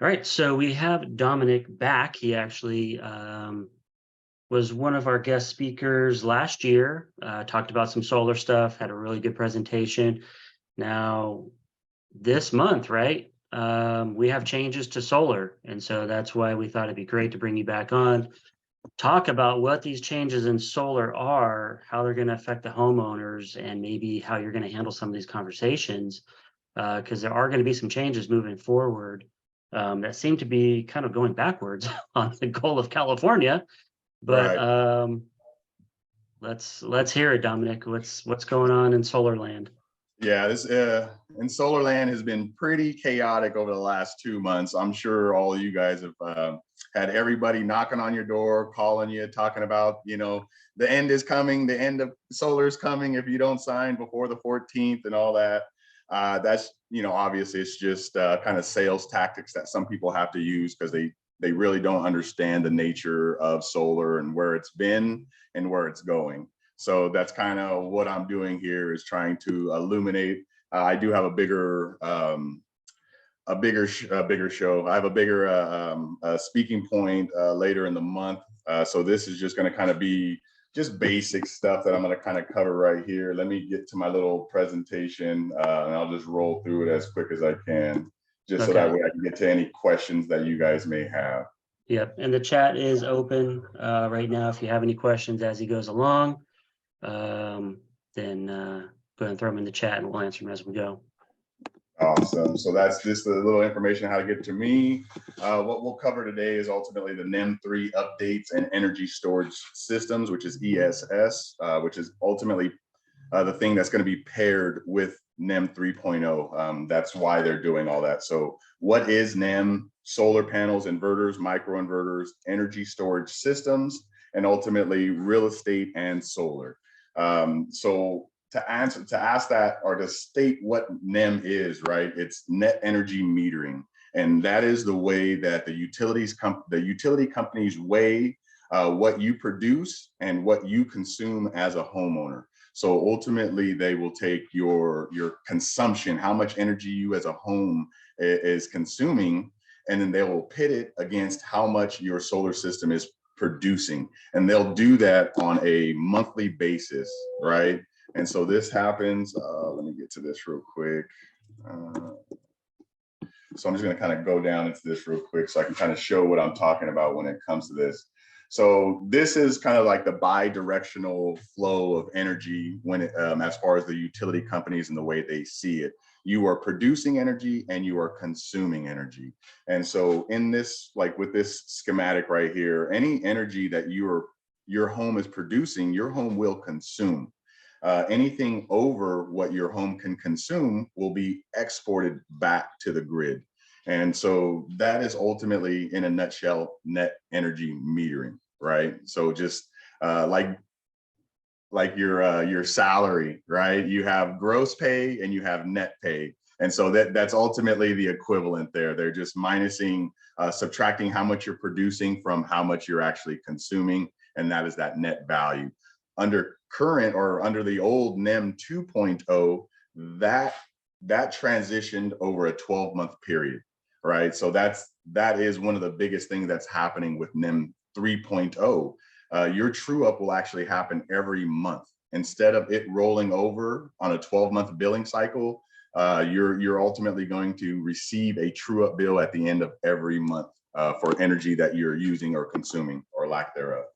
All right, so we have Dominic back. He actually was one of our guest speakers last year, talked about some solar stuff, had a really good presentation. Now, this month, right, we have changes to solar. And so that's why we thought it'd be great to bring you back on, talk about what these changes in solar are, how they're going to affect the homeowners, and maybe how you're going to handle some of these conversations, because there are going to be some changes moving forward that seem to be kind of going backwards on the goal of California. But Right. let's hear it, Dominic. What's going on in solar land? Yeah, this in solar land has been pretty chaotic over the last 2 months. I'm sure all of you guys have had everybody knocking on your door, calling you, talking about, the end is coming, the end of solar is coming if you don't sign before the 14th and all that. That's, obviously it's just kind of sales tactics that some people have to use because they really don't understand the nature of solar and where it's been and where it's going. So that's kind of what I'm doing here, is trying to illuminate. I do have a bigger show. I have a bigger speaking point later in the month. So this is just going to kind of be just basic stuff that I'm going to kind of cover right here. Let me get to my little presentation and I'll just roll through it as quick as I can, just so that way I can get to any questions that you guys may have. Yep, and the chat is open right now. If you have any questions as he goes along, then go ahead and throw them in the chat and we'll answer them as we go. Awesome. So that's just a little information on how to get to me. What we'll cover today is ultimately the NEM 3 updates and energy storage systems, which is ESS, which is ultimately the thing that's going to be paired with NEM 3.0. That's why they're doing all that. So what is NEM? Solar panels, inverters, microinverters, energy storage systems, and ultimately real estate and solar. So to ask that, or to state what NEM is, right? It's net energy metering. And that is the way that the utility companies weigh what you produce and what you consume as a homeowner. So ultimately they will take your consumption, how much energy you as a home is consuming, and then they will pit it against how much your solar system is producing. And they'll do that on a monthly basis, right? And so this happens, let me get to this real quick. So I'm just gonna kind of go down into this real quick so I can kind of show what I'm talking about when it comes to this. So this is kind of like the bi-directional flow of energy when it, as far as the utility companies and the way they see it. You are producing energy and you are consuming energy. And so in this, like with this schematic right here, any energy that your home is producing, your home will consume. Anything over what your home can consume will be exported back to the grid. And so that is ultimately, in a nutshell, net energy metering, right? So just like your salary, right? You have gross pay and you have net pay. And so that's ultimately the equivalent there. They're just minusing, subtracting how much you're producing from how much you're actually consuming. And that is that net value. Under current, or under the old NEM 2.0, that transitioned over a 12-month period, right? So that is one of the biggest things that's happening with NEM 3.0. Your true up will actually happen every month. Instead of it rolling over on a 12-month billing cycle, you're ultimately going to receive a true up bill at the end of every month for energy that you're using or consuming, or lack thereof.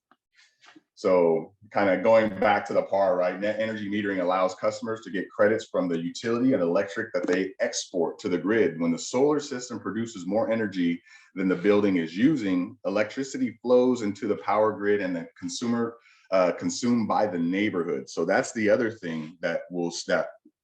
So kind of going back to the POWUR, right? Net energy metering allows customers to get credits from the utility and electric that they export to the grid. When the solar system produces more energy than the building is using, electricity flows into the power grid and the consumer consumed by the neighborhood. So that's the other thing that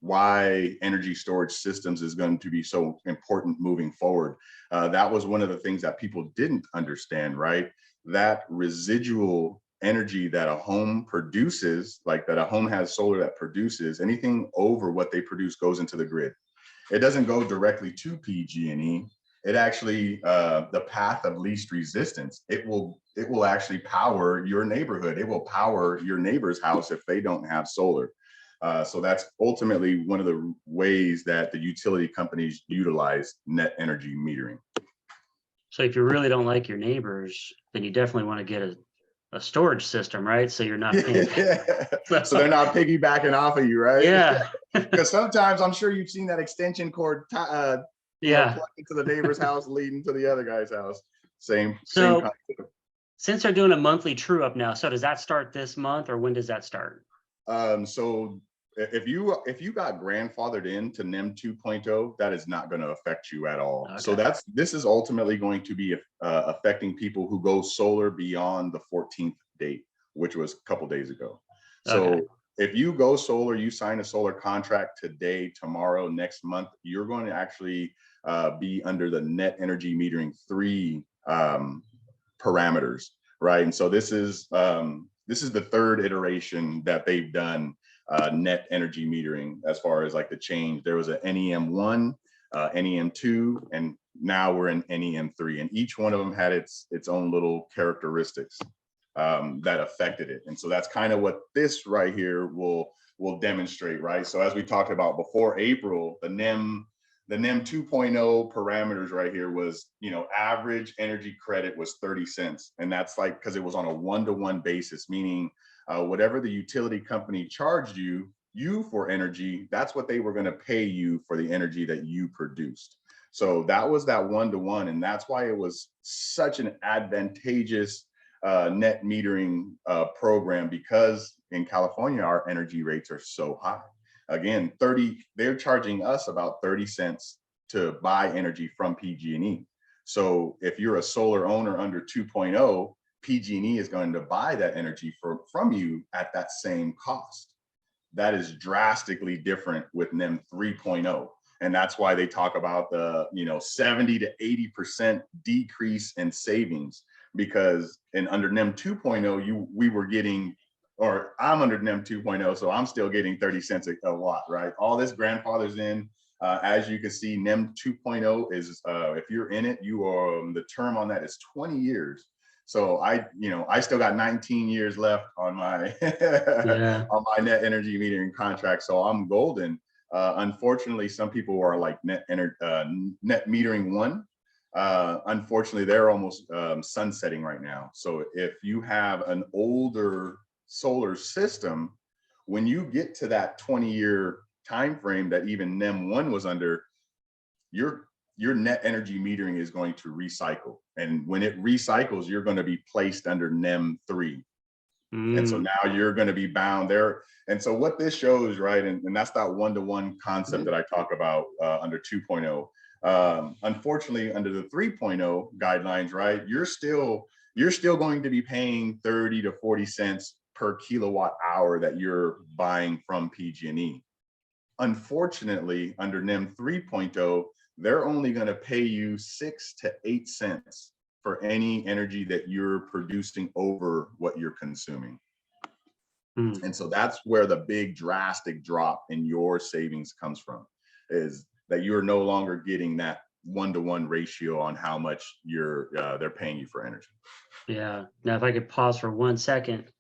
why energy storage systems is going to be so important moving forward. That was one of the things that people didn't understand, right? That residual energy that a home produces, like that a home has solar that produces, anything over what they produce goes into the grid. It doesn't go directly to PG&E. It actually, the path of least resistance, it will actually power your neighborhood. It will power your neighbor's house if they don't have solar. So that's ultimately one of the ways that the utility companies utilize net energy metering. So if you really don't like your neighbors, then you definitely want to get a storage system, right? So you're not paying. So they're not piggybacking off of you, right? Yeah. Because sometimes I'm sure you've seen that extension cord, Yeah. plugged into the neighbor's house, leading to the other guy's house. Same So concept. since they're doing a monthly true up now, so does that start this month or when does that start? So if you got grandfathered into NEM 2.0, that is not going to affect you at all. Okay. So this is ultimately going to be affecting people who go solar beyond the 14th date, which was a couple days ago. So Okay. if you go solar, you sign a solar contract today, tomorrow, next month, you're going to actually be under the net energy metering 3 parameters, right? And so this is the third iteration that they've done net energy metering as far as like the change. There was an NEM 1, NEM 2, and now we're in NEM 3, and each one of them had its own little characteristics that affected it. And so that's kind of what this right here will demonstrate, right? So as we talked about before April, the NEM 2.0 parameters right here was, average energy credit was 30 cents. And that's like, because it was on a 1-to-1 basis, meaning whatever the utility company charged you for energy, that's what they were going to pay you for the energy that you produced. So that was that 1-to-1. And that's why it was such an advantageous net metering program, because in California, our energy rates are so high. Again, they're charging us about 30 cents to buy energy from PG&E. So if you're a solar owner under 2.0, PG&E is going to buy that energy from you at that same cost. That is drastically different with NEM 3.0. And that's why they talk about the 70 to 80% decrease in savings, because under NEM 2.0, we were getting, or I'm under NEM 2.0, so I'm still getting 30 cents a watt, right? All this grandfathers in. As you can see, NEM 2.0 is, if you're in it, you are, the term on that is 20 years. So I still got 19 years left on my on my net energy metering contract, so I'm golden. Unfortunately, some people are like net metering 1. Unfortunately, they're almost sunsetting right now. So if you have an older solar system, when you get to that 20-year time frame that even NEM 1 was under, your net energy metering is going to recycle. And when it recycles, you're going to be placed under NEM 3. And so now you're going to be bound there. And so what this shows, right, and that's that 1-to-1 concept that I talk about under 2.0. Unfortunately, under the 3.0 guidelines, right, you're still going to be paying 30 to 40 cents per kilowatt hour that you're buying from PG&E. Unfortunately, under NEM 3.0, they're only going to pay you 6 to 8 cents for any energy that you're producing over what you're consuming. And so that's where the big drastic drop in your savings comes from, is that you're no longer getting that 1-to-1 ratio on how much they're paying you for energy. Yeah. Now, if I could pause for 1 second,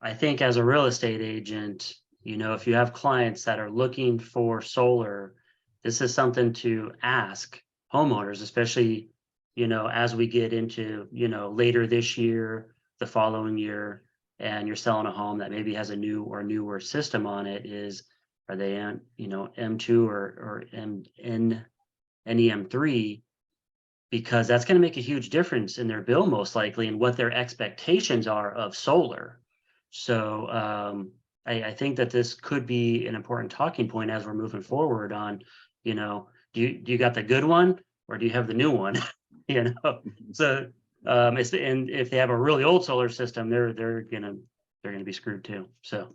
I think as a real estate agent, if you have clients that are looking for solar, this is something to ask homeowners, especially, as we get into, later this year, the following year, and you're selling a home that maybe has a new or newer system on it. Are they on, M2 or NEM 3? Because that's going to make a huge difference in their bill, most likely, and what their expectations are of solar. So I think that this could be an important talking point as we're moving forward on, do you got the good one or do you have the new one? So and if they have a really old solar system, they're gonna be screwed too. So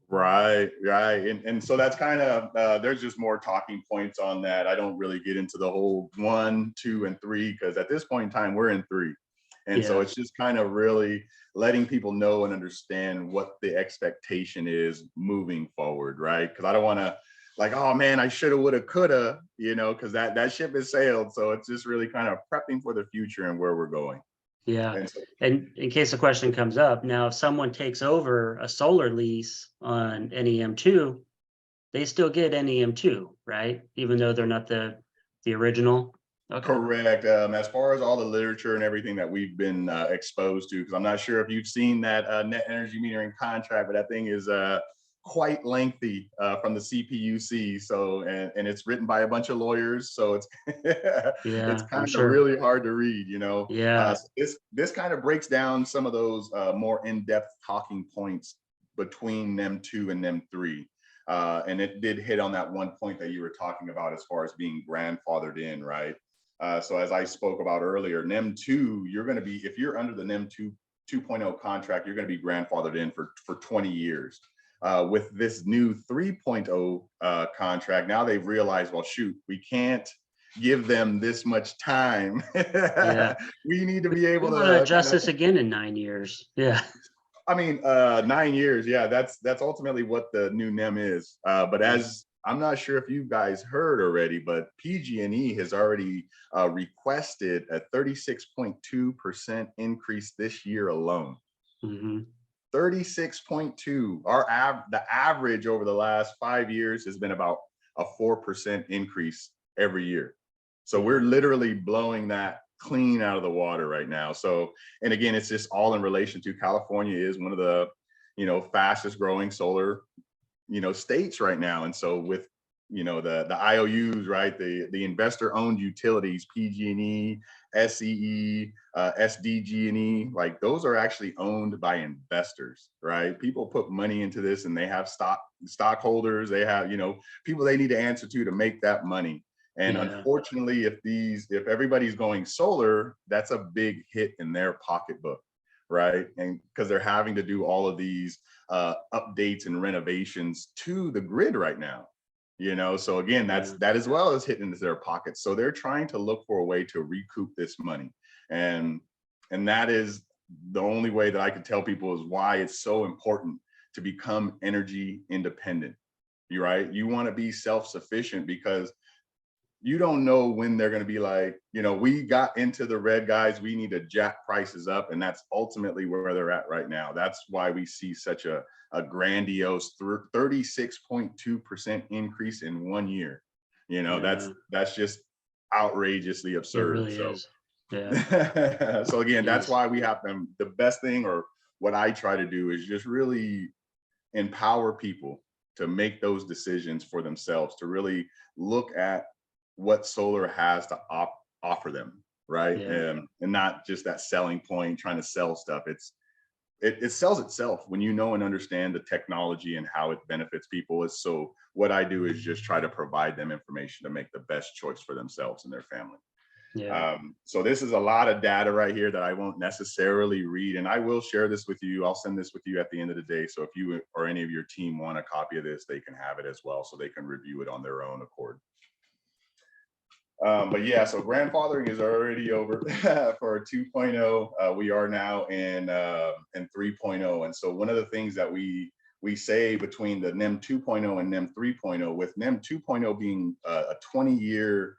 Right. And so that's kind of, there's just more talking points on that. I don't really get into the whole 1, 2, and 3, because at this point in time, we're in 3. And so it's just kind of really letting people know and understand what the expectation is moving forward, right? Because I don't want to like, oh man, I shoulda, woulda, coulda, because that ship has sailed. So it's just really kind of prepping for the future and where we're going. Yeah. And in case the question comes up, now, if someone takes over a solar lease on NEM 2, they still get NEM 2, right? Even though they're not the original. Okay. Correct. As far as all the literature and everything that we've been exposed to, because I'm not sure if you've seen that net energy metering contract, but that thing is quite lengthy from the CPUC. So, and it's written by a bunch of lawyers, so it's it's Yeah, I'm kind of sure. really hard to read. Yeah. So this kind of breaks down some of those more in-depth talking points between NEM 2 and NEM 3. And it did hit on that one point that you were talking about as far as being grandfathered in, right? So as I spoke about earlier, NEM 2, you're going to be, if you're under the NEM 2.0 contract, you're going to be grandfathered in for 20 years. With this new 3.0 contract, now they've realized, well, shoot, we can't give them this much time. Yeah. We need to We, be we able want to to kind adjust of, this again in 9 years. Yeah. I mean, 9 years. Yeah, that's ultimately what the new NEM is. But Yeah. as I'm not sure if you guys heard already, but PG&E has already requested a 36.2% increase this year alone. Hmm. 36.2. The average over the last 5 years has been about a 4% increase every year. So we're literally blowing that clean out of the water right now. So, and again, it's just all in relation to California is one of the, fastest growing solar, states right now. And so with, the IOUs, right, the investor owned utilities, PG&E, SEE, SDG&E, like those are actually owned by investors, right? People put money into this and they have stockholders, they have, people they need to answer to make that money. And Yeah. unfortunately, if everybody's going solar, that's a big hit in their pocketbook, right? And because they're having to do all of these updates and renovations to the grid right now. So again, that as well as hitting into their pockets. So they're trying to look for a way to recoup this money. And that is the only way that I could tell people is why it's so important to become energy independent. You're right. You want to be self-sufficient because you don't know when they're going to be like, we got into the red, guys, we need to jack prices up. And that's ultimately where they're at right now. That's why we see such a grandiose 36.2% increase in 1 year. That's just outrageously It absurd. really So, is. Yeah. so again, that's Jeez. why we have them. The best thing, or what I try to do, is just really empower people to make those decisions for themselves, to really look at what solar has to offer them, right? Yeah. And not just that selling point, trying to sell stuff. It sells itself when you know and understand the technology and how it benefits people. So what I do is just try to provide them information to make the best choice for themselves and their family. Yeah. So this is a lot of data right here that I won't necessarily read, and I will share this with you. I'll send this with you at the end of the day. So if you or any of your team want a copy of this, they can have it as well, so they can review it on their own accord. But yeah, so grandfathering is already over for 2.0. We are now in 3.0. And so one of the things that we say between the NEM 2.0 and NEM 3.0, with NEM 2.0 being a 20-year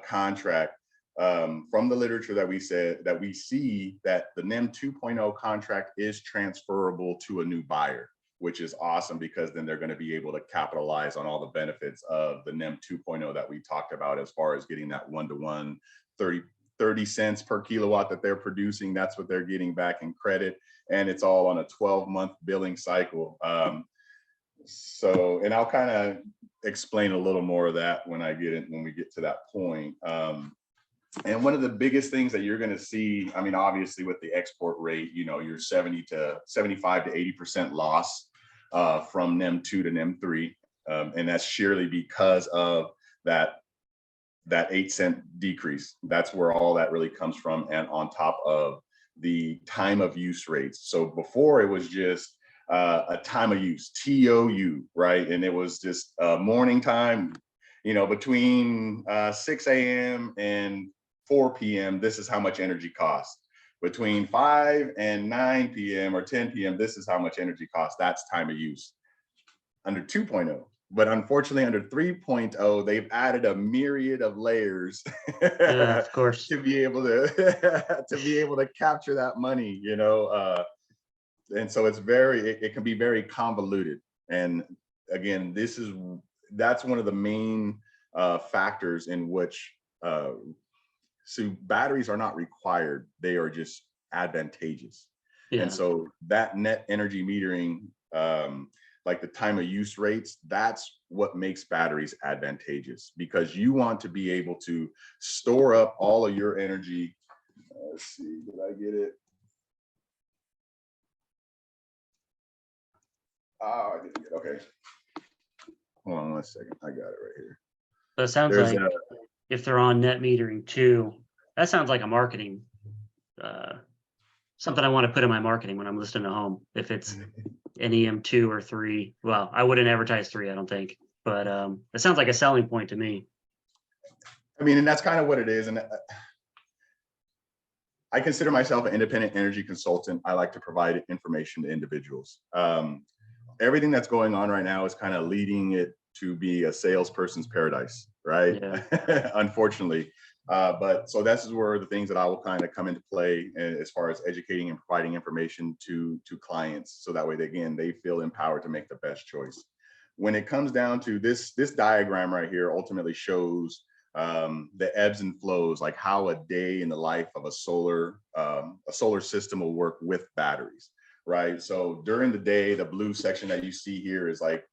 contract, from the literature that we see that the NEM 2.0 contract is transferable to a new buyer, which is awesome, because then they're going to be able to capitalize on all the benefits of the NEM 2.0 that we talked about, as far as getting that 1-to-1 30 cents per kilowatt that they're producing. That's what they're getting back in credit. And it's all on a 12-month billing cycle. And I'll kind of explain a little more of that when we get to that point. And one of the biggest things that you're going to see, I mean, obviously with the export rate, you're 75 to 80% loss from NEM 2 to NEM 3. And that's sheerly because of that 8-cent decrease. That's where all that really comes from. And on top of the time of use rates. So before, it was just a time of use, TOU, right? And it was just morning time, between 6 a.m. and 4 p.m., this is how much energy costs. Between 5 and 9 p.m. or 10 p.m., this is how much energy costs. That's time of use under 2.0. But unfortunately, under 3.0, they've added a myriad of layers Yeah, of course. to be able to capture that money, and so it can be very convoluted. And again, that's one of the main factors in which So batteries are not required, they are just advantageous. Yeah. And so that net energy metering, like the time of use rates, that's what makes batteries advantageous, because you want to be able to store up all of your energy. Let's see, did I get it? Oh, I didn't get it. Okay. Hold on 1 second. I got it right here. So it sounds There's like if they're on net metering too, that sounds like a marketing, something I want to put in my marketing when I'm listing a home. If it's NEM 2 or 3, well, I wouldn't advertise 3, I don't think, but it sounds like a selling point to me. I mean, and that's kind of what it is. And I consider myself an independent energy consultant. I like to provide information to individuals. Everything that's going on right now is kind of leading it to be a salesperson's paradise, right? Yeah. Unfortunately. But so this is where the things that I will kind of come into play as far as educating and providing information to clients. So that way, again, they feel empowered to make the best choice. When it comes down to this diagram right here ultimately shows the ebbs and flows, like how a day in the life of a solar system will work with batteries, right? So during the day, the blue section that you see here is like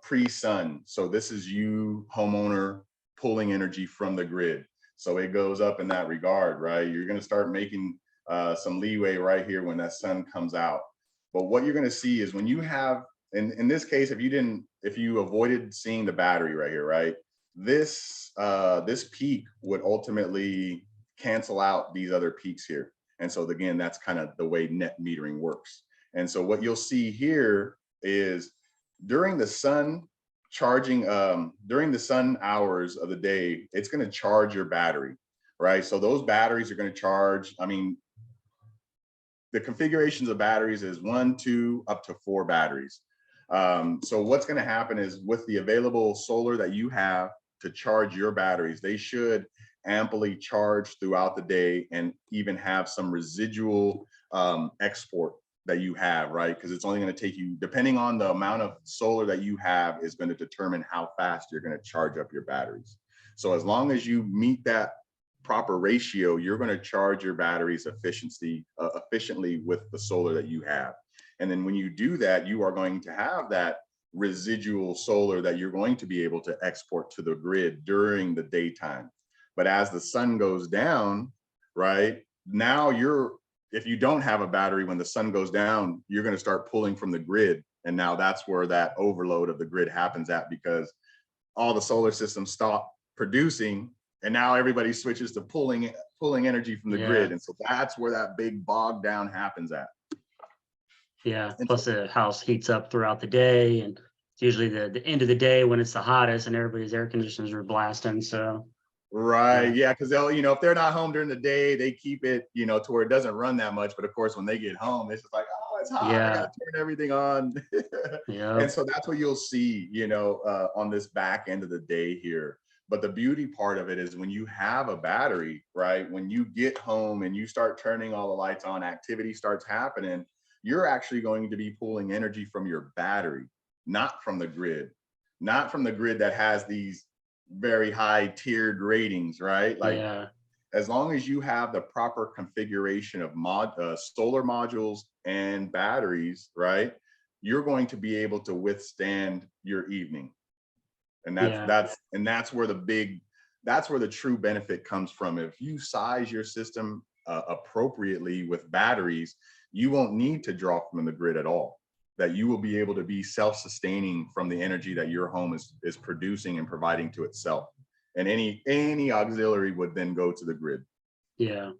pre-sun. So this is you, homeowner, pulling energy from the grid. So it goes up in that regard, right? You're going to start making some leeway right here when that sun comes out. But what you're going to see is when you have, in this case, if you avoided seeing the battery right here, right? This peak would ultimately cancel out these other peaks here. And so again, that's kind of the way net metering works. And so what you'll see here is during the sun charging, during the sun hours of the day, it's going to charge your battery, right? So those batteries are going to charge, I mean, the configurations of batteries is 1, 2, up to 4 batteries. So what's going to happen is with the available solar that you have to charge your batteries, they should amply charge throughout the day and even have some residual export that you have, right? Because it's only going to take you, depending on the amount of solar that you have, is going to determine how fast you're going to charge up your batteries. So as long as you meet that proper ratio, you're going to charge your batteries efficiently with the solar that you have. And then when you do that, you are going to have that residual solar that you're going to be able to export to the grid during the daytime. But as the sun goes down, right, now if you don't have a battery, when the sun goes down, you're going to start pulling from the grid. And now that's where that overload of the grid happens at, because all the solar systems stop producing and now everybody switches to pulling energy from the grid. And so that's where that big bog down happens at. Yeah, plus the house heats up throughout the day, and it's usually the end of the day when it's the hottest and everybody's air conditioners are blasting. So right, yeah, because they'll, if they're not home during the day, they keep it, to where it doesn't run that much. But of course, when they get home, it's just like, oh, it's hot. I gotta turn everything on. And so that's what you'll see, on this back end of the day here. But the beauty part of it is when you have a battery, right? When you get home and you start turning all the lights on, activity starts happening, you're actually going to be pulling energy from your battery, not from the grid, that has these very high tiered ratings, right? Like, as long as you have the proper configuration of solar modules and batteries, right, you're going to be able to withstand your evening. And that's where the true benefit comes from. If you size your system appropriately with batteries, you won't need to draw from the grid at all. That you will be able to be self-sustaining from the energy that your home is producing and providing to itself. And any auxiliary would then go to the grid. Yeah.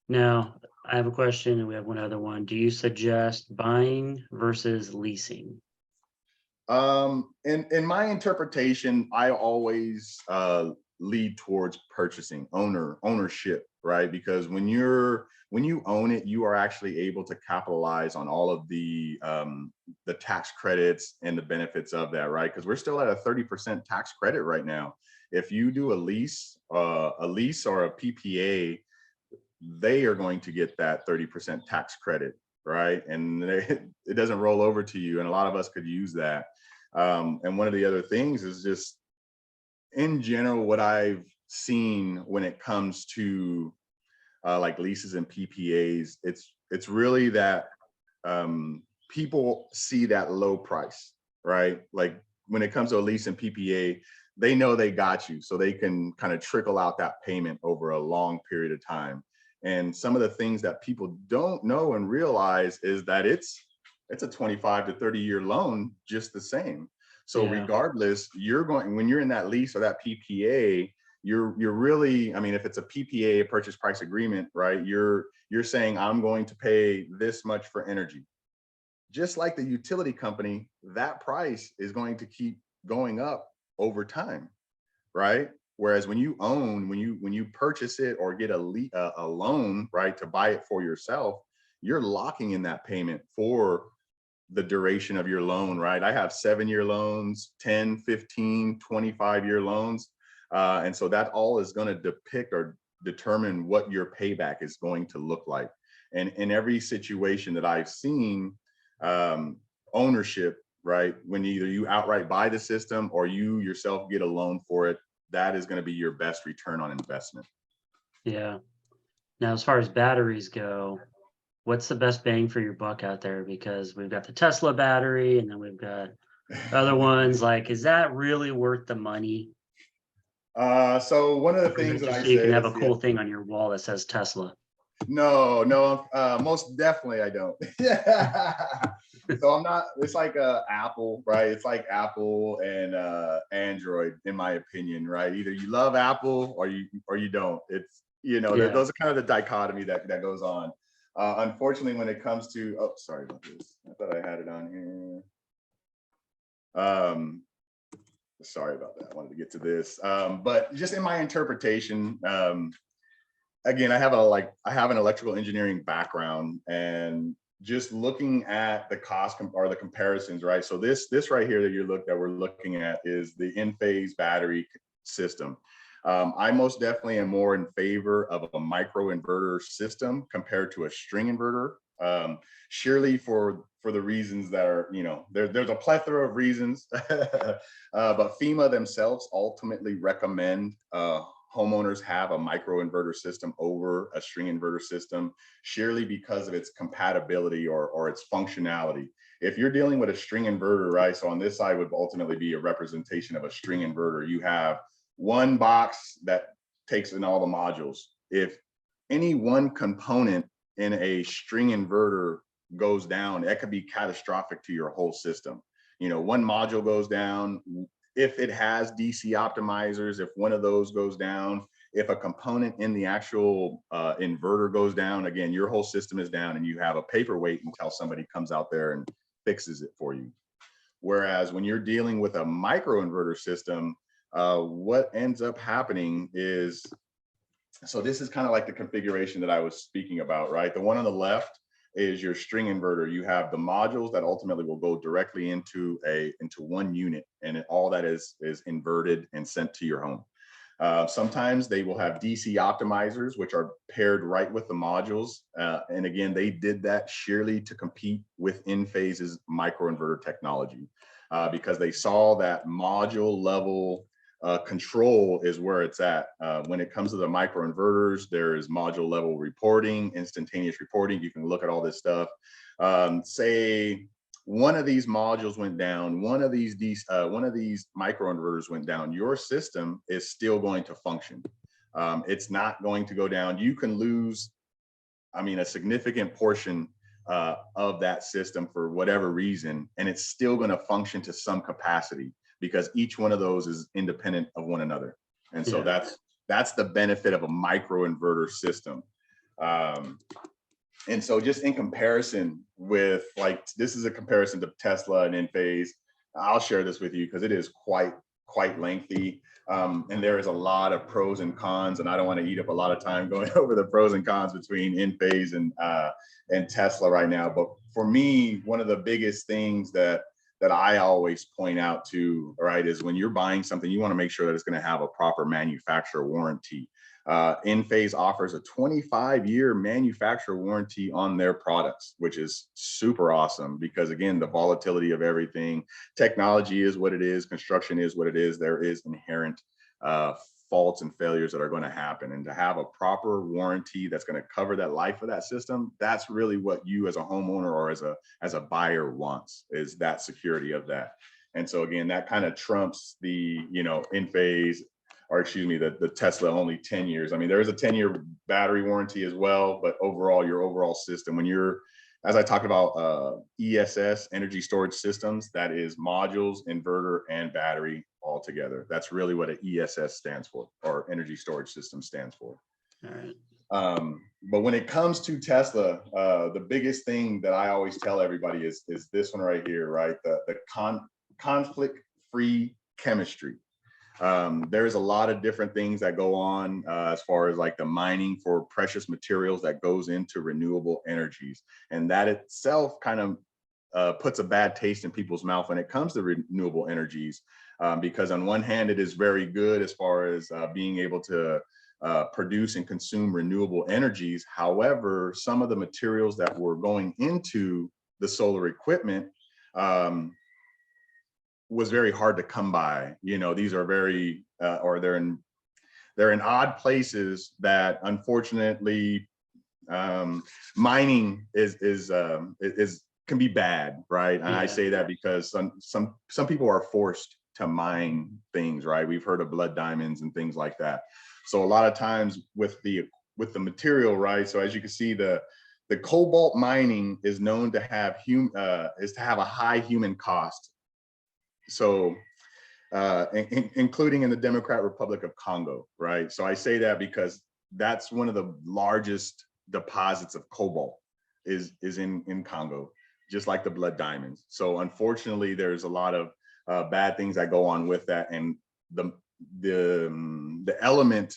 Now, I have a question, and we have one other one. Do you suggest buying versus leasing? In my interpretation, I always lead towards purchasing, ownership, right? Because when you own it, you are actually able to capitalize on all of the tax credits and the benefits of that, right? Because we're still at a 30% tax credit right now. If you do a lease or a PPA, they are going to get that 30% tax credit, right? And it doesn't roll over to you. And a lot of us could use that. And one of the other things is just, in general, what I've seen when it comes to like leases and PPAs, it's really that people see that low price, right? Like when it comes to a lease and PPA, they know they got you, so they can kind of trickle out that payment over a long period of time. And some of the things that people don't know and realize is that it's a 25 to 30-year loan just the same. So Yeah. regardless, when you're in that lease or that PPA, you're really, I mean, if it's a PPA, a purchase price agreement, right? You're saying I'm going to pay this much for energy. Just like the utility company, that price is going to keep going up over time, right? Whereas when you purchase it or get a loan, right, to buy it for yourself, you're locking in that payment for the duration of your loan, right? I have 7-year loans, 10, 15, 25-year loans. And so that all is going to depict or determine what your payback is going to look like. And in every situation that I've seen, ownership, right, when either you outright buy the system or you yourself get a loan for it, that is going to be your best return on investment. Yeah. Now, as far as batteries go, what's the best bang for your buck out there? Because we've got the Tesla battery and then we've got other ones. Like, is that really worth the money? So one of the Or is things it that just I so you can say have is, a cool thing on your wall that says Tesla? no, most definitely I don't. So I'm not, it's like Apple, right? It's like Apple and Android, in my opinion, right? Either you love Apple or you don't. It's, Yeah. those are kind of the dichotomy that goes on. Unfortunately, when it comes to, oh, sorry about this. I thought I had it on here. Sorry about that. I wanted to get to this. But just in my interpretation, again, I have an electrical engineering background, and just looking at the cost or the comparisons, right? So this right here that we're looking at is the in-phase battery system. I most definitely am more in favor of a micro inverter system compared to a string inverter. Surely for the reasons that are, there's a plethora of reasons, but FEMA themselves ultimately recommend homeowners have a micro inverter system over a string inverter system, surely because of its compatibility or its functionality. If you're dealing with a string inverter, right? So on this side would ultimately be a representation of a string inverter. You have one box that takes in all the modules. If any one component in a string inverter goes down, that could be catastrophic to your whole system. One module goes down. If it has DC optimizers, if one of those goes down, if a component in the actual inverter goes down, again, your whole system is down and you have a paperweight until somebody comes out there and fixes it for you. Whereas when you're dealing with a micro inverter system, what ends up happening is, so this is kind of like the configuration that I was speaking about, right? The one on the left is your string inverter. You have the modules that ultimately will go directly into one unit, and all that is inverted and sent to your home. Sometimes they will have DC optimizers, which are paired right with the modules. And again, they did that sheerly to compete with Enphase's microinverter technology, because they saw that module level control is where it's at. When it comes to the microinverters, there is module level reporting, instantaneous reporting. You can look at all this stuff. Say one of these modules went down, one of these microinverters went down, your system is still going to function. It's not going to go down. You can lose, a significant portion of that system for whatever reason, and it's still going to function to some capacity, because each one of those is independent of one another. And so that's the benefit of a microinverter system. And so just in comparison with, this is a comparison to Tesla and Enphase. I'll share this with you because it is quite lengthy. And there is a lot of pros and cons, and I don't want to eat up a lot of time going over the pros and cons between Enphase and Tesla right now. But for me, one of the biggest things that I always point out to, right, is when you're buying something, you want to make sure that it's going to have a proper manufacturer warranty. Enphase offers a 25-year manufacturer warranty on their products, which is super awesome because, again, the volatility of everything, technology is what it is, construction is what it is, there is inherent faults and failures that are going to happen, and to have a proper warranty that's going to cover that life of that system, that's really what you as a homeowner or as a buyer wants, is that security of that. And so again, that kind of trumps the, in phase, or excuse me, the Tesla only 10 years. I mean, there is a 10-year battery warranty as well, but overall, your overall system, when you're, as I talked about ESS, energy storage systems, that is modules, inverter, and battery all together. That's really what an ESS stands for, or energy storage system stands for. All right. But when it comes to Tesla, the biggest thing that I always tell everybody is this one right here, right? The conflict-free chemistry. There's a lot of different things that go on as far as like the mining for precious materials that goes into renewable energies. And that itself kind of puts a bad taste in people's mouth when it comes to renewable energies, because on one hand, it is very good as far as being able to produce and consume renewable energies. However, some of the materials that were going into the solar equipment was very hard to come by. These are very, or they're in odd places that unfortunately mining can be bad, right? And I say that because some people are forced to mine things, right? We've heard of blood diamonds and things like that. So a lot of times with the material, right? So as you can see, the cobalt mining is known to have a high human cost. So including in the Democratic Republic of Congo, right? So I say that because that's one of the largest deposits of cobalt is in Congo, just like the blood diamonds. So unfortunately, there's a lot of bad things that go on with that, and the element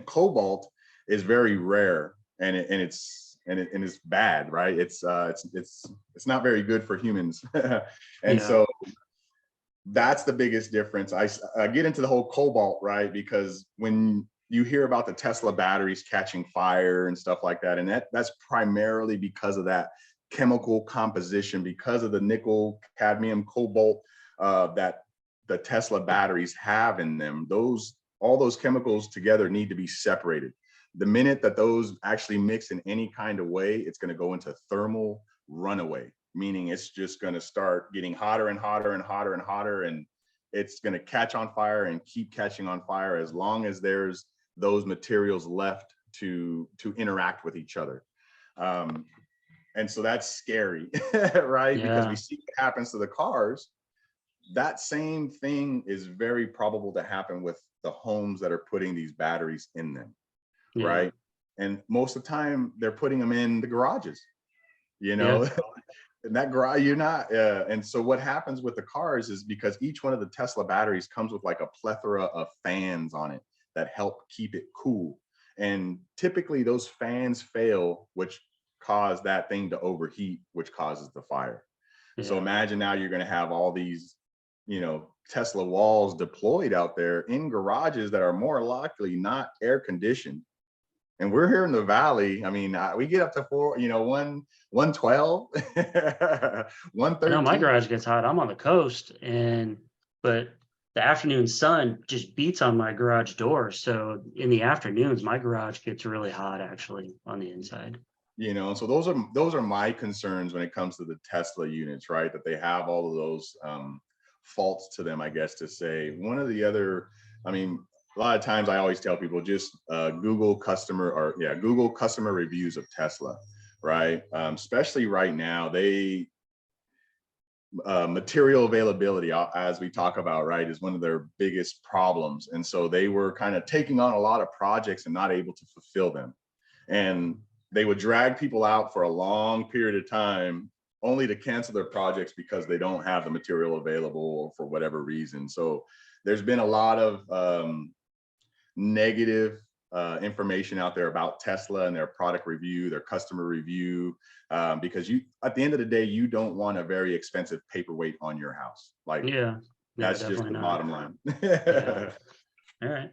cobalt is very rare, and it's bad, right? It's not very good for humans, and so that's the biggest difference. I get into the whole cobalt, right? Because when you hear about the Tesla batteries catching fire and stuff like that, and that's primarily because of that chemical composition, because of the nickel, cadmium, cobalt that the Tesla batteries have in them. All those chemicals together need to be separated. The minute that those actually mix in any kind of way, it's going to go into thermal runaway, meaning it's just going to start getting hotter and hotter and hotter and hotter, and it's going to catch on fire and keep catching on fire as long as there's those materials left to interact with each other. And so that's scary, right? Because we see what happens to the cars. That same thing is very probable to happen with the homes that are putting these batteries in them, right? And most of the time they're putting them in the garages, in that garage, you're not. And so what happens with the cars is, because each one of the Tesla batteries comes with like a plethora of fans on it that help keep it cool. And typically those fans fail, which cause that thing to overheat, which causes the fire. So imagine now you're going to have all these, Tesla walls deployed out there in garages that are more likely not air conditioned. And we're here in the Valley. I mean, we get up to 112, 113. I know my garage gets hot. I'm on the coast, but the afternoon sun just beats on my garage door. So in the afternoons, my garage gets really hot actually on the inside. So those are my concerns when it comes to the Tesla units, right? That they have all of those faults to them, I guess, to say. One of the other, I mean, a lot of times I always tell people just Google customer reviews of Tesla, right? Especially right now, material availability, as we talk about, right, is one of their biggest problems. And so they were kind of taking on a lot of projects and not able to fulfill them. And they would drag people out for a long period of time only to cancel their projects because they don't have the material available for whatever reason. So there's been a lot of negative information out there about Tesla and their product review, their customer review, because at the end of the day, you don't want a very expensive paperweight on your house. Like, that's just the bottom line. All right.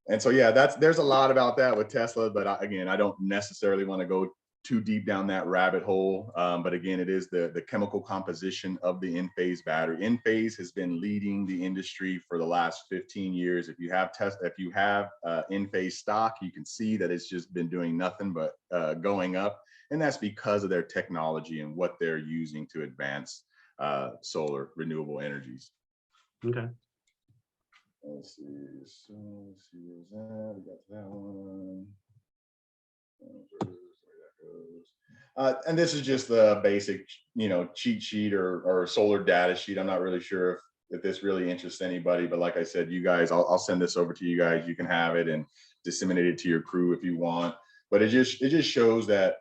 And so, there's a lot about that with Tesla, but again, I don't necessarily want to go too deep down that rabbit hole. But again, it is the chemical composition of the Enphase battery. Enphase has been leading the industry for the last 15 years. If you have Enphase stock, you can see that it's just been doing nothing but going up. And that's because of their technology and what they're using to advance solar renewable energies. Okay. Let's see. So let's see where's that. We got that one. And this is just the basic, cheat sheet or solar data sheet. I'm not really sure if this really interests anybody, but like I said, you guys, I'll send this over to you guys. You can have it and disseminate it to your crew if you want. But it just shows that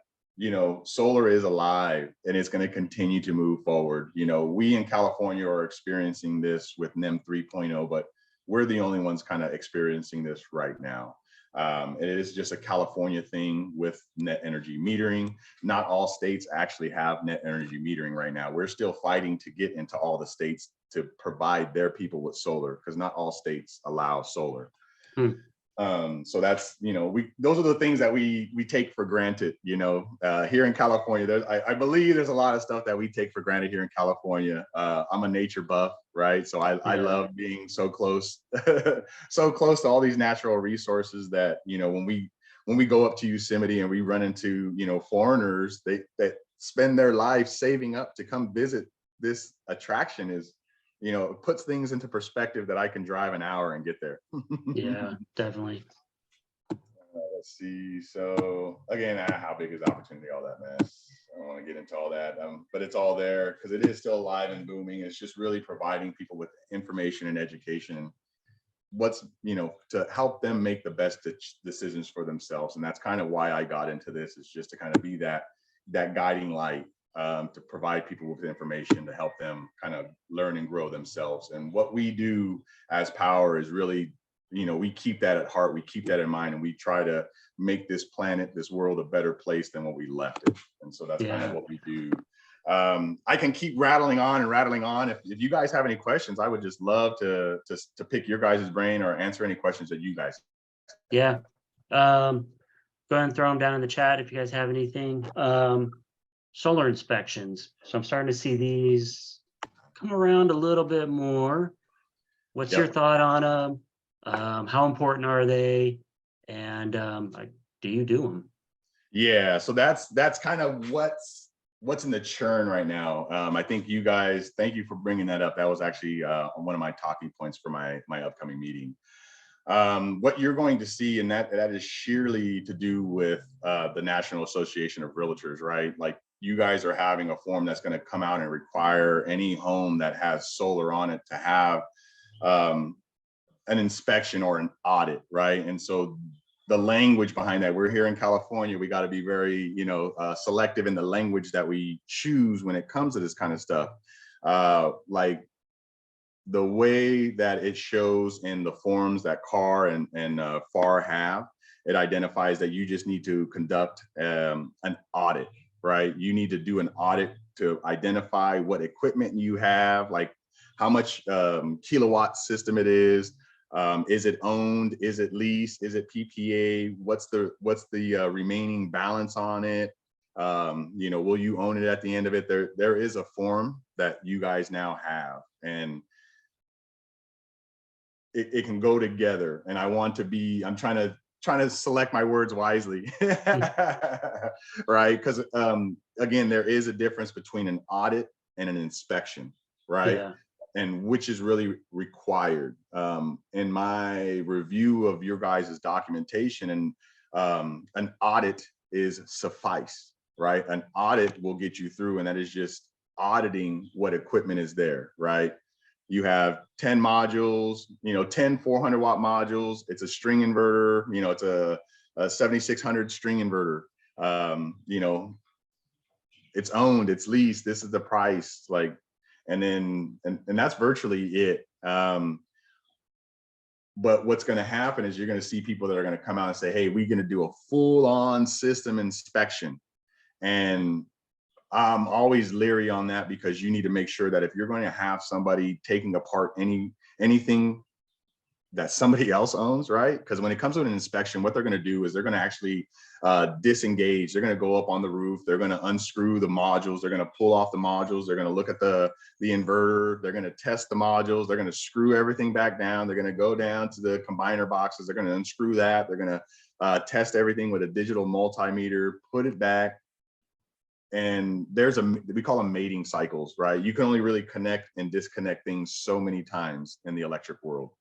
solar is alive and it's going to continue to move forward. We in California are experiencing this with NEM 3.0, but we're the only ones kind of experiencing this right now. It is just a California thing with net energy metering. Not all states actually have net energy metering right now. We're still fighting to get into all the states to provide their people with solar, because not all states allow solar. So that's, those are the things that we take for granted, here in California. I believe there's a lot of stuff that we take for granted here in California. I'm a nature buff, right? So I love being so close, so close to all these natural resources that, when we go up to Yosemite and we run into, foreigners that spend their life saving up to come visit this attraction is, it puts things into perspective that I can drive an hour and get there. Yeah, definitely. Let's see. So again, how big is the opportunity? All that mess. I don't want to get into all that, but it's all there because it is still alive and booming. It's just really providing people with information and education and what's, to help them make the best decisions for themselves. And that's kind of why I got into this, is just to kind of be that guiding light. To provide people with information to help them kind of learn and grow themselves. And what we do as POWUR is really, we keep that at heart, we keep that in mind, and we try to make this planet, this world, a better place than what we left it. And so that's kind of what we do. I can keep rattling on and rattling on. If you guys have any questions, I would just love to pick your guys' brain or answer any questions that you guys. Yeah. Go ahead and throw them down in the chat if you guys have anything. Solar inspections. So I'm starting to see these come around a little bit more. What's your thought on them? How important are they? And do you do them? Yeah, so that's kind of what's in the churn right now. I think you guys, thank you for bringing that up. That was actually one of my talking points for my upcoming meeting. What you're going to see, and that is sheerly to do with the National Association of Realtors, right? Like, you guys are having a form that's going to come out and require any home that has solar on it to have an inspection or an audit, right? And so the language behind that, we're here in California, we got to be very, selective in the language that we choose when it comes to this kind of stuff. Like the way that it shows in the forms that CAR and FAR have, it identifies that you just need to conduct an audit, right? You need to do an audit to identify what equipment you have, like how much kilowatt system it is it owned, is it leased, is it PPA, what's the remaining balance on it, will you own it at the end of it? There is a form that you guys now have, and it can go together. And I'm trying to select my words wisely, right? Because again, there is a difference between an audit and an inspection, right? Yeah. And which is really required. In my review of your guys' documentation, and an audit is suffice, right? An audit will get you through, and that is just auditing what equipment is there, right? You have 10 modules, 10 400-watt modules. It's a string inverter, it's a 7600 string inverter. It's owned, it's leased, this is the price, like, and that's virtually it. But what's going to happen is you're going to see people that are going to come out and say, hey, we're going to do a full-on system inspection. And I'm always leery on that, because you need to make sure that if you're going to have somebody taking apart anything that somebody else owns, right? Because when it comes to an inspection, what they're going to do is they're going to actually disengage. They're going to go up on the roof. They're going to unscrew the modules. They're going to pull off the modules. They're going to look at the inverter. They're going to test the modules. They're going to screw everything back down. They're going to go down to the combiner boxes. They're going to unscrew that. They're going to test everything with a digital multimeter, put it back. And we call them mating cycles, right? You can only really connect and disconnect things so many times in the electric world.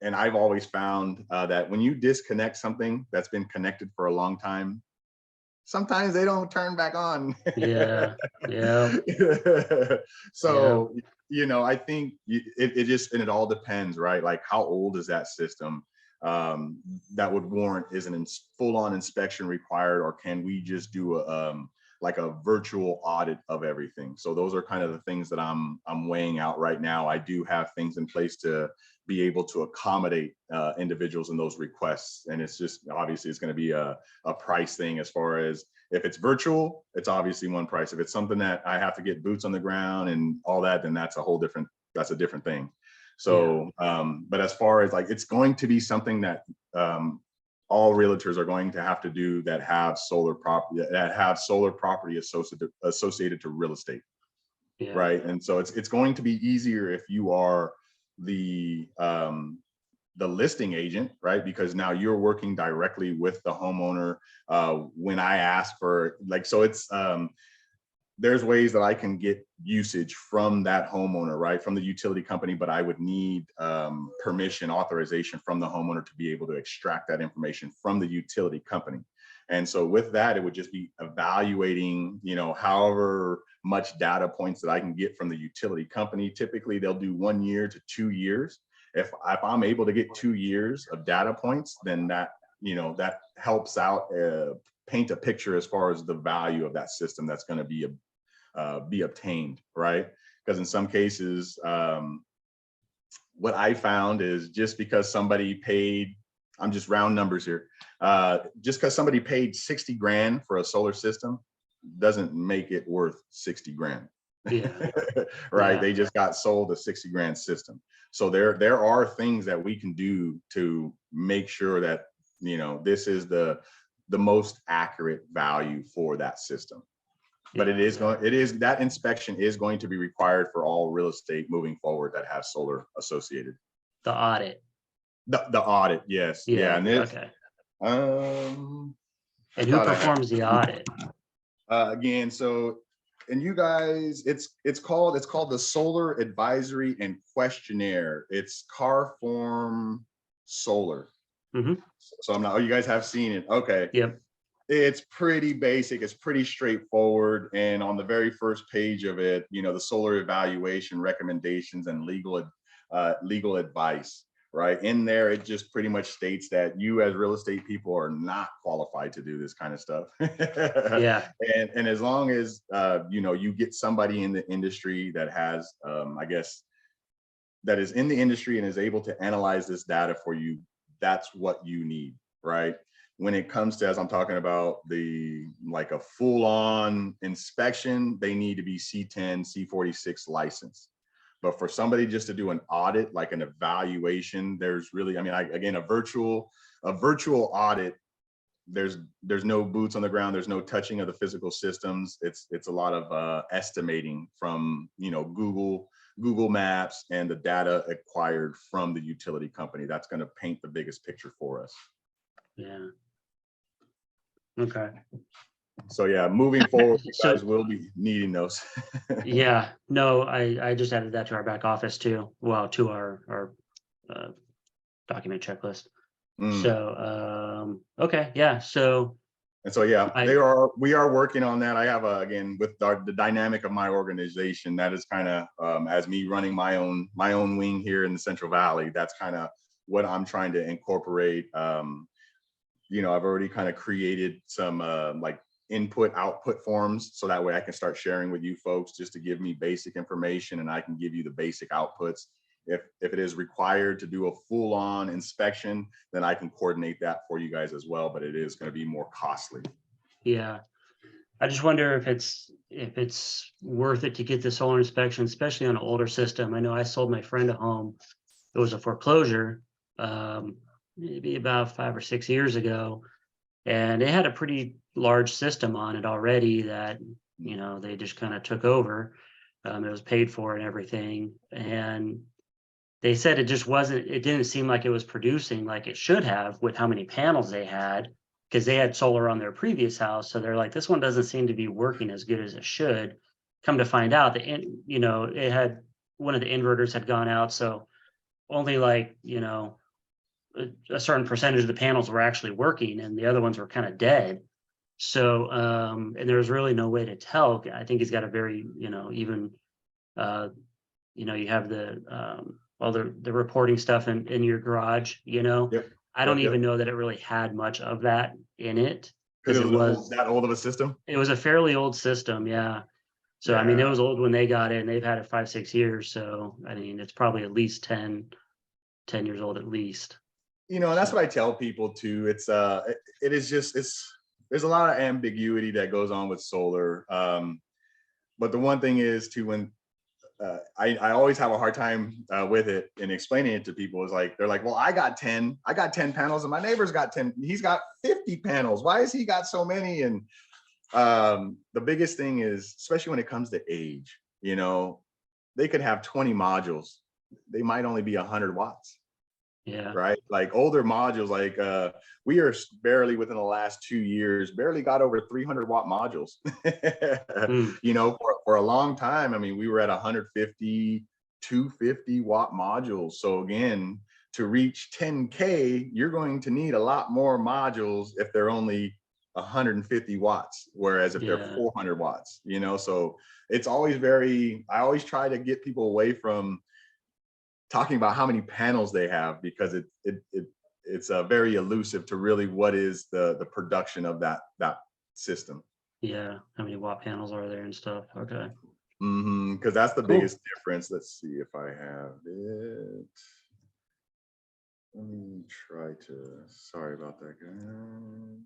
And I've always found that when you disconnect something that's been connected for a long time, sometimes they don't turn back on. Yeah. Yeah. So, I think it all depends, right? Like, how old is that system? That would warrant, is an full-on inspection required, or can we just do like a virtual audit of everything? So those are kind of the things that I'm weighing out right now. I do have things in place to be able to accommodate individuals in those requests. And it's just, obviously it's going to be a price thing. As far as if it's virtual, it's obviously one price. If it's something that I have to get boots on the ground and all that, then that's a different thing. So, but as far as like, it's going to be something that all realtors are going to have to do that have solar property associated to real estate. Yeah. Right. And so it's going to be easier if you are the listing agent, right? Because now you're working directly with the homeowner. When I ask for, like, so it's there's ways that I can get usage from that homeowner, right? From the utility company, but I would need permission, authorization from the homeowner to be able to extract that information from the utility company. And so with that, it would just be evaluating, however much data points that I can get from the utility company. Typically, they'll do 1 year to 2 years. If I'm able to get 2 years of data points, then that helps out paint a picture as far as the value of that system that's going to be obtained, right? Because in some cases, what I found is just because somebody paid, I'm just round numbers here, just because somebody paid 60 grand for a solar system doesn't make it worth 60 grand. Yeah. Right. Yeah. They just got sold a 60 grand system. So there are things that we can do to make sure that, this is the most accurate value for that system. But that inspection is going to be required for all real estate moving forward that have solar associated. The audit. The audit, yes. Yeah. And Okay. And who performs the audit? Again, so, and you guys, it's called the Solar Advisory and Questionnaire. It's Carform Solar. Mm-hmm. So I'm not, oh, you guys have seen it. Okay. Yep. It's pretty basic. It's pretty straightforward. And on the very first page of it, the solar evaluation recommendations and legal advice, right? In there, it just pretty much states that you as real estate people are not qualified to do this kind of stuff. Yeah. And as long as, you get somebody in the industry that has, that is in the industry and is able to analyze this data for you, that's what you need, right? When it comes to, as I'm talking about, like a full-on inspection, they need to be C10, C46 licensed. But for somebody just to do an audit, like an evaluation, there's really, again, a virtual audit, there's no boots on the ground, there's no touching of the physical systems. It's a lot of estimating from, Google Maps and the data acquired from the utility company. That's going to paint the biggest picture for us. Yeah. Okay. So yeah, moving forward, you guys will be needing those. Yeah. No, I just added that to our back office too. Well, to our document checklist. So okay. Yeah. So. And so, yeah, we are working on that. I have again, with the dynamic of my organization, that is kind of as me running my own wing here in the Central Valley. That's kind of what I'm trying to incorporate. I've already kind of created some like input output forms, so that way I can start sharing with you folks, just to give me basic information, and I can give you the basic outputs. If it is required to do a full-on inspection, then I can coordinate that for you guys as well, but it is going to be more costly. Yeah. I just wonder if it's worth it to get the solar inspection, especially on an older system. I know I sold my friend a home it was a foreclosure, maybe about 5 or 6 years ago. And it had a pretty large system on it already that, they just kind of took over. It was paid for and everything. And they said it didn't seem like it was producing like it should have with how many panels they had, because they had solar on their previous house. So they're like, this one doesn't seem to be working as good as it should. Come to find out that, it had, one of the inverters had gone out. So only like, a certain percentage of the panels were actually working and the other ones were kind of dead. So, and there was really no way to tell. I think he's got a very, even, you have all the reporting stuff in your garage, Yep. I don't Yep. even know that it really had much of that in it, Because because it was that old of a system. it was a fairly old system. Yeah. So, I mean, it was old when they got it and they've had it 5, 6 years. So, I mean, it's probably at least 10 years old at least. And that's what I tell people too. It's it is just, there's a lot of ambiguity that goes on with solar. But the one thing is too, when I always have a hard time with it and explaining it to people, is like, they're like, well, I got 10 panels and my neighbor's got 10, he's got 50 panels. Why has he got so many? And the biggest thing is, especially when it comes to age, they could have 20 modules. They might only be 100 watts. Yeah. Right. Like older modules, like we are barely within the last 2 years, barely got over 300 watt modules. For a long time, I mean, we were at 150, 250 watt modules. So again, to reach 10K, you're going to need a lot more modules if they're only 150 watts, whereas if they're 400 watts, so it's always I always try to get people away from talking about how many panels they have, because it's very elusive to really what is the production of that system. Yeah, how many watt panels are there and stuff? Okay. Because that's the biggest difference. Let's see if I have it. Let me try to. Sorry about that, guys.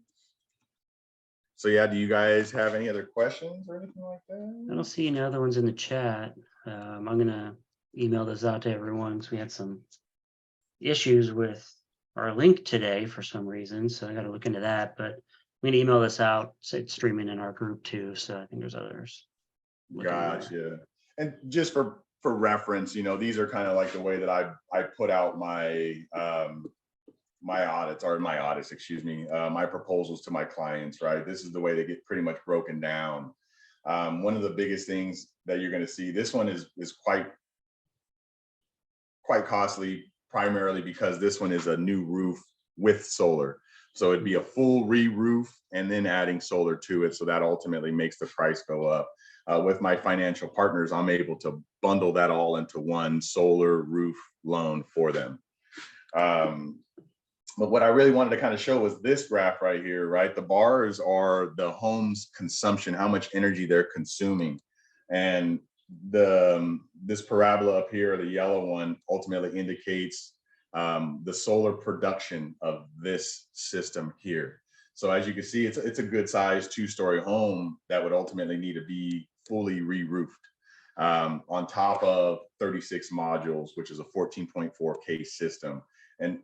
So yeah, do you guys have any other questions or anything like that? I don't see any other ones in the chat. I'm gonna email this out to everyone because we had some issues with our link today for some reason. So I got to look into that, but I'm gonna email this out. It's streaming in our group too. So I think there's others. Gotcha. And just for reference, these are kind of like the way that I put out my my audits, excuse me, my proposals to my clients, right? This is the way they get pretty much broken down. One of the biggest things that you're going to see, this one is quite costly, primarily because this one is a new roof with solar. So it'd be a full re-roof and then adding solar to it. So that ultimately makes the price go up. With my financial partners, I'm able to bundle that all into one solar roof loan for them. But what I really wanted to kind of show was this graph right here, right? The bars are the home's consumption, how much energy they're consuming. And this parabola up here, the yellow one, ultimately indicates the solar production of this system here. So as you can see, it's a good sized 2-story home that would ultimately need to be fully re-roofed on top of 36 modules, which is a 14.4K system. And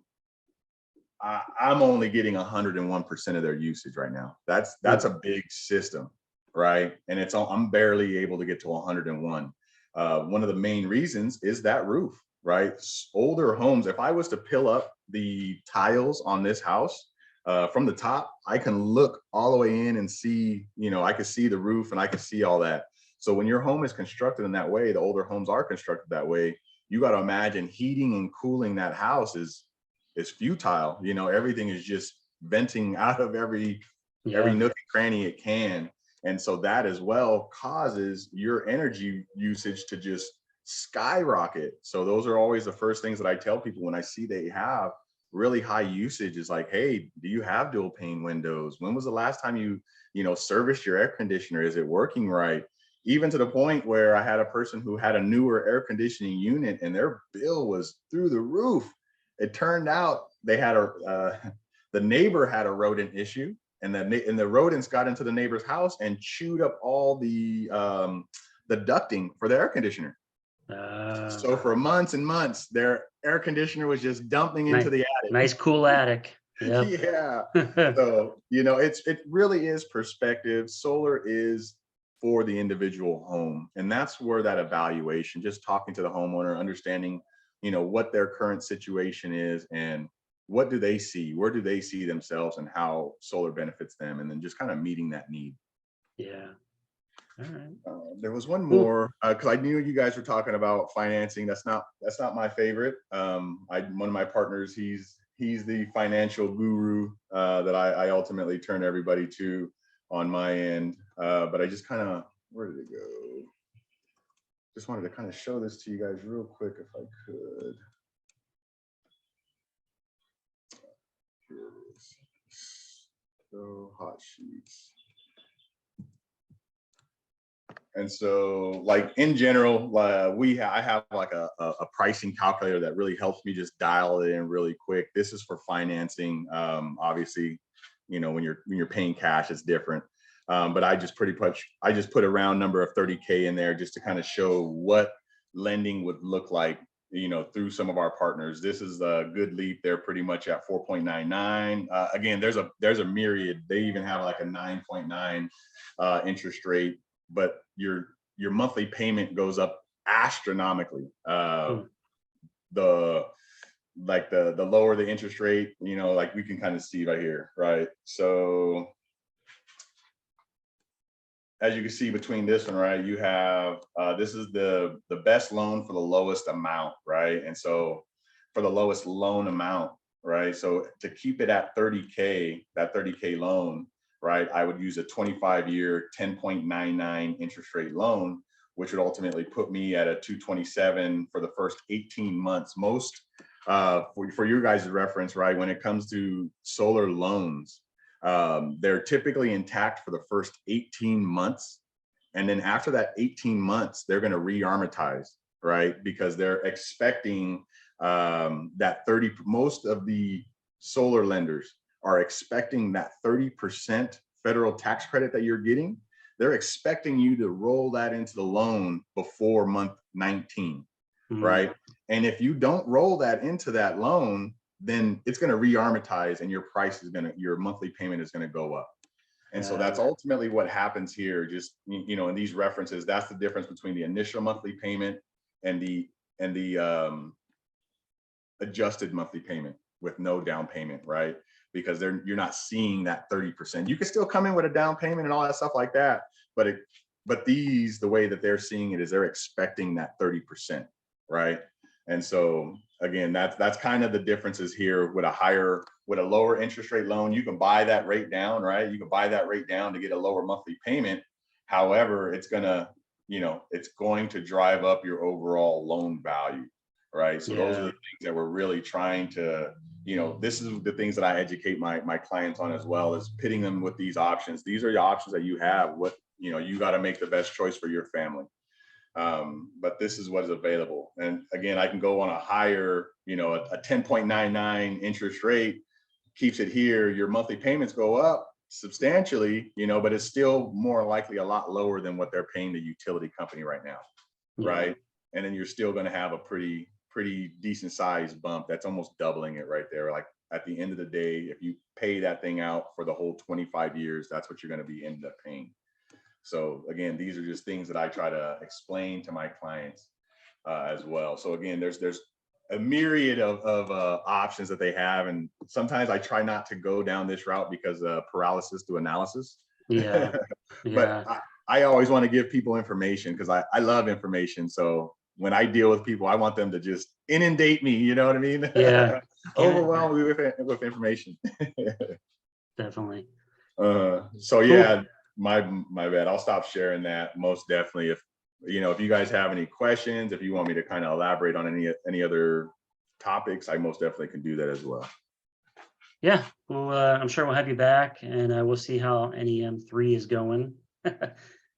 I'm only getting 101% of their usage right now. That's a big system, right? And I'm barely able to get to 101. One of the main reasons is that roof, right? Older homes, if I was to peel up the tiles on this house from the top, I can look all the way in and see, I can see the roof and I can see all that. So when your home is constructed in that way, the older homes are constructed that way, you got to imagine heating and cooling that house is futile. Everything is just venting out of every nook and cranny it can. And so that as well causes your energy usage to just skyrocket. So those are always the first things that I tell people when I see they have really high usage, is like, hey, do you have dual pane windows? When was the last time you serviced your air conditioner? Is it working right? Even to the point where I had a person who had a newer air conditioning unit and their bill was through the roof. It turned out they had the neighbor had a rodent issue, and the rodents got into the neighbor's house and chewed up all the ducting for the air conditioner. So for months and months, their air conditioner was just dumping into the attic. Nice cool attic. Yep. Yeah. So, it really is perspective. Solar is for the individual home. And that's where that evaluation, just talking to the homeowner, understanding, what their current situation is and what do they see? Where do they see themselves and how solar benefits them? And then just kind of meeting that need. Yeah. All right. There was one more because I knew you guys were talking about financing. That's not my favorite. One of my partners, he's the financial guru that I ultimately turn everybody to on my end. But I just kind of, where did it go? Just wanted to kind of show this to you guys real quick if I could. Here it is. So hot sheets. And so, like in general, I have like a pricing calculator that really helps me just dial it in really quick. This is for financing. Obviously, when you're paying cash, it's different. But I just put a round number of 30K in there just to kind of show what lending would look like, through some of our partners. This is a good leap. They're pretty much at 4.99. Again, there's a myriad. They even have like a 9.9 interest rate, but your monthly payment goes up astronomically. The lower the interest rate, like we can kind of see right here, right? So as you can see between this one, right, you have, this is the best loan for the lowest amount, right? And so for the lowest loan amount, right? So to keep it at 30K, that 30K loan, right, I would use a 25-year 10.99 interest rate loan, which would ultimately put me at a 227 for the first 18 months. Most, for your guys' reference, right, when it comes to solar loans, they're typically intact for the first 18 months. And then after that 18 months, they're going to re-amortize, right? Because they're expecting most of the solar lenders are expecting that 30% federal tax credit that you're getting. They're expecting you to roll that into the loan before month 19, right? And if you don't roll that into that loan, then it's going to re-amortize and your monthly payment is going to go up. And so that's ultimately what happens here. Just, in these references, that's the difference between the initial monthly payment and the adjusted monthly payment with no down payment, right? Because you're not seeing that 30%. You can still come in with a down payment and all that stuff like that, but the way that they're seeing it is they're expecting that 30%, right? And so again, that's kind of the differences here. With a lower interest rate loan, you can buy that rate down, right? You can buy that rate down to get a lower monthly payment. However, it's going to drive up your overall loan value, right? So those are the things that we're really trying to, this is the things that I educate my clients on as well, is pitting them with these options. These are the options that you have. You got to make the best choice for your family. But this is what is available. And again, I can go on a higher, a 10.99 interest rate keeps it here. Your monthly payments go up substantially, but it's still more likely a lot lower than what they're paying the utility company right now, right? And then you're still going to have a pretty decent sized bump. That's almost doubling it right there. Like at the end of the day, if you pay that thing out for the whole 25 years, that's what you're going to be ended up paying. So again, these are just things that I try to explain to my clients as well. So again, there's a myriad of options that they have. And sometimes I try not to go down this route because paralysis to analysis. But I always want to give people information because I love information. So when I deal with people, I want them to just inundate me, you know what I mean? Overwhelm me with information. Definitely. So yeah, my bad. I'll stop sharing that. Most definitely. If you guys have any questions, if you want me to kind of elaborate on any other topics, I most definitely can do that as well. Yeah, well, I'm sure we'll have you back, and we'll see how NEM3 is going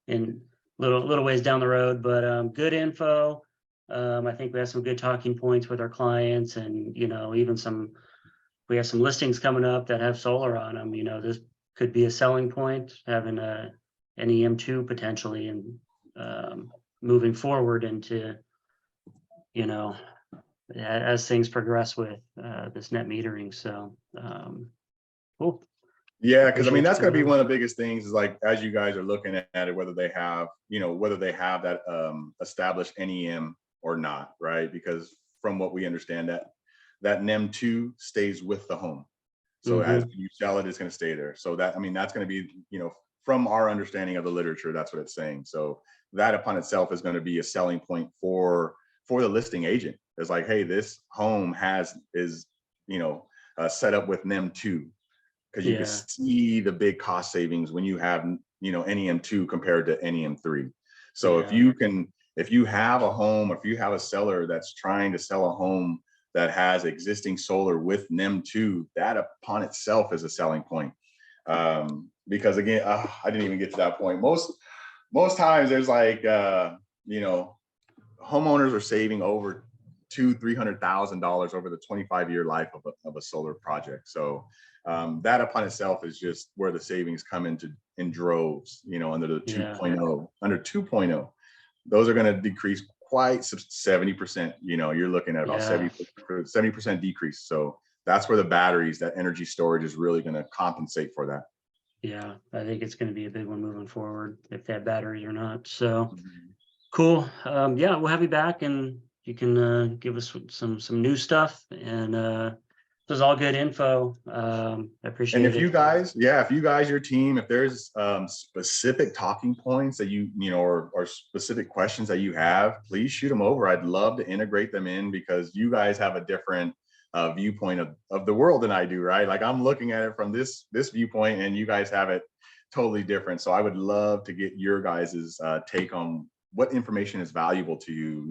in little ways down the road. But good info. I think we have some good talking points with our clients, and even we have some listings coming up that have solar on them. This could be a selling point, having a NEM2 potentially, and moving forward into as things progress with this net metering. So cool. Yeah, because I Appreciate mean, you that's going to coming be on. one of the biggest things is like, as you guys are looking at it, whether they have, whether they have that established NEM or not, right? Because from what we understand, that NEM 2 stays with the home. So as Mhm. you sell it, it's going to stay there. So that, I mean, that's going to be, from our understanding of the literature, that's what it's saying. So that upon itself is going to be a selling point for the listing agent. It's like, hey, this home is set up with NEM 2, because you can Yeah. see the big cost savings when you have NEM 2 compared to NEM 3. So Yeah. if you have a home, if you have a seller that's trying to sell a home that has existing solar with NEM 2, that upon itself is a selling point. Because again, I didn't even get to that point. Most times there's like homeowners are saving over $200,000-$300,000 over the 25-year life of a solar project. So that upon itself is just where the savings come in droves. Under the Yeah. 2.0, under 2.0, those are going to decrease quite 70%. You're looking at about Yeah. 70% decrease. So that's where the batteries, that energy storage, is really going to compensate for that. Yeah. I think it's going to be a big one moving forward, if they have batteries or not. So cool. Yeah, we'll have you back, and you can give us some new stuff. And this is all good info. I And appreciate if you it. guys, your team, if there's specific talking points that or specific questions that you have, please shoot them over. I'd love to integrate them in, because you guys have a different viewpoint of the world than I do, right? Like, I'm looking at it from this viewpoint, and you guys have it totally different. So I would love to get your guys's take on what information is valuable to you.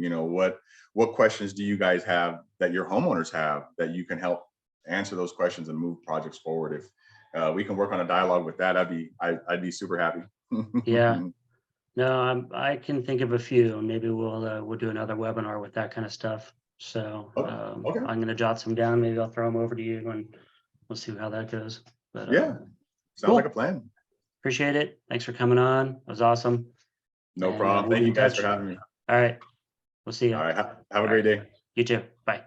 What questions do you guys have that your homeowners have that you can help answer those questions and move projects forward? If we can work on a dialogue with that, I'd be super happy. Yeah. No, I can think of a few. Maybe we'll do another webinar with that kind of stuff. So Okay. I'm going to jot some down. Maybe I'll throw them over to you, and we'll see how that goes. But Yeah, sounds like a cool. plan. Appreciate it. Thanks for coming on. It was awesome. No And problem. we'll Thank be you in guys for touch. having me. All right. We'll see you. All right. Have All a great right. day. You too. Bye.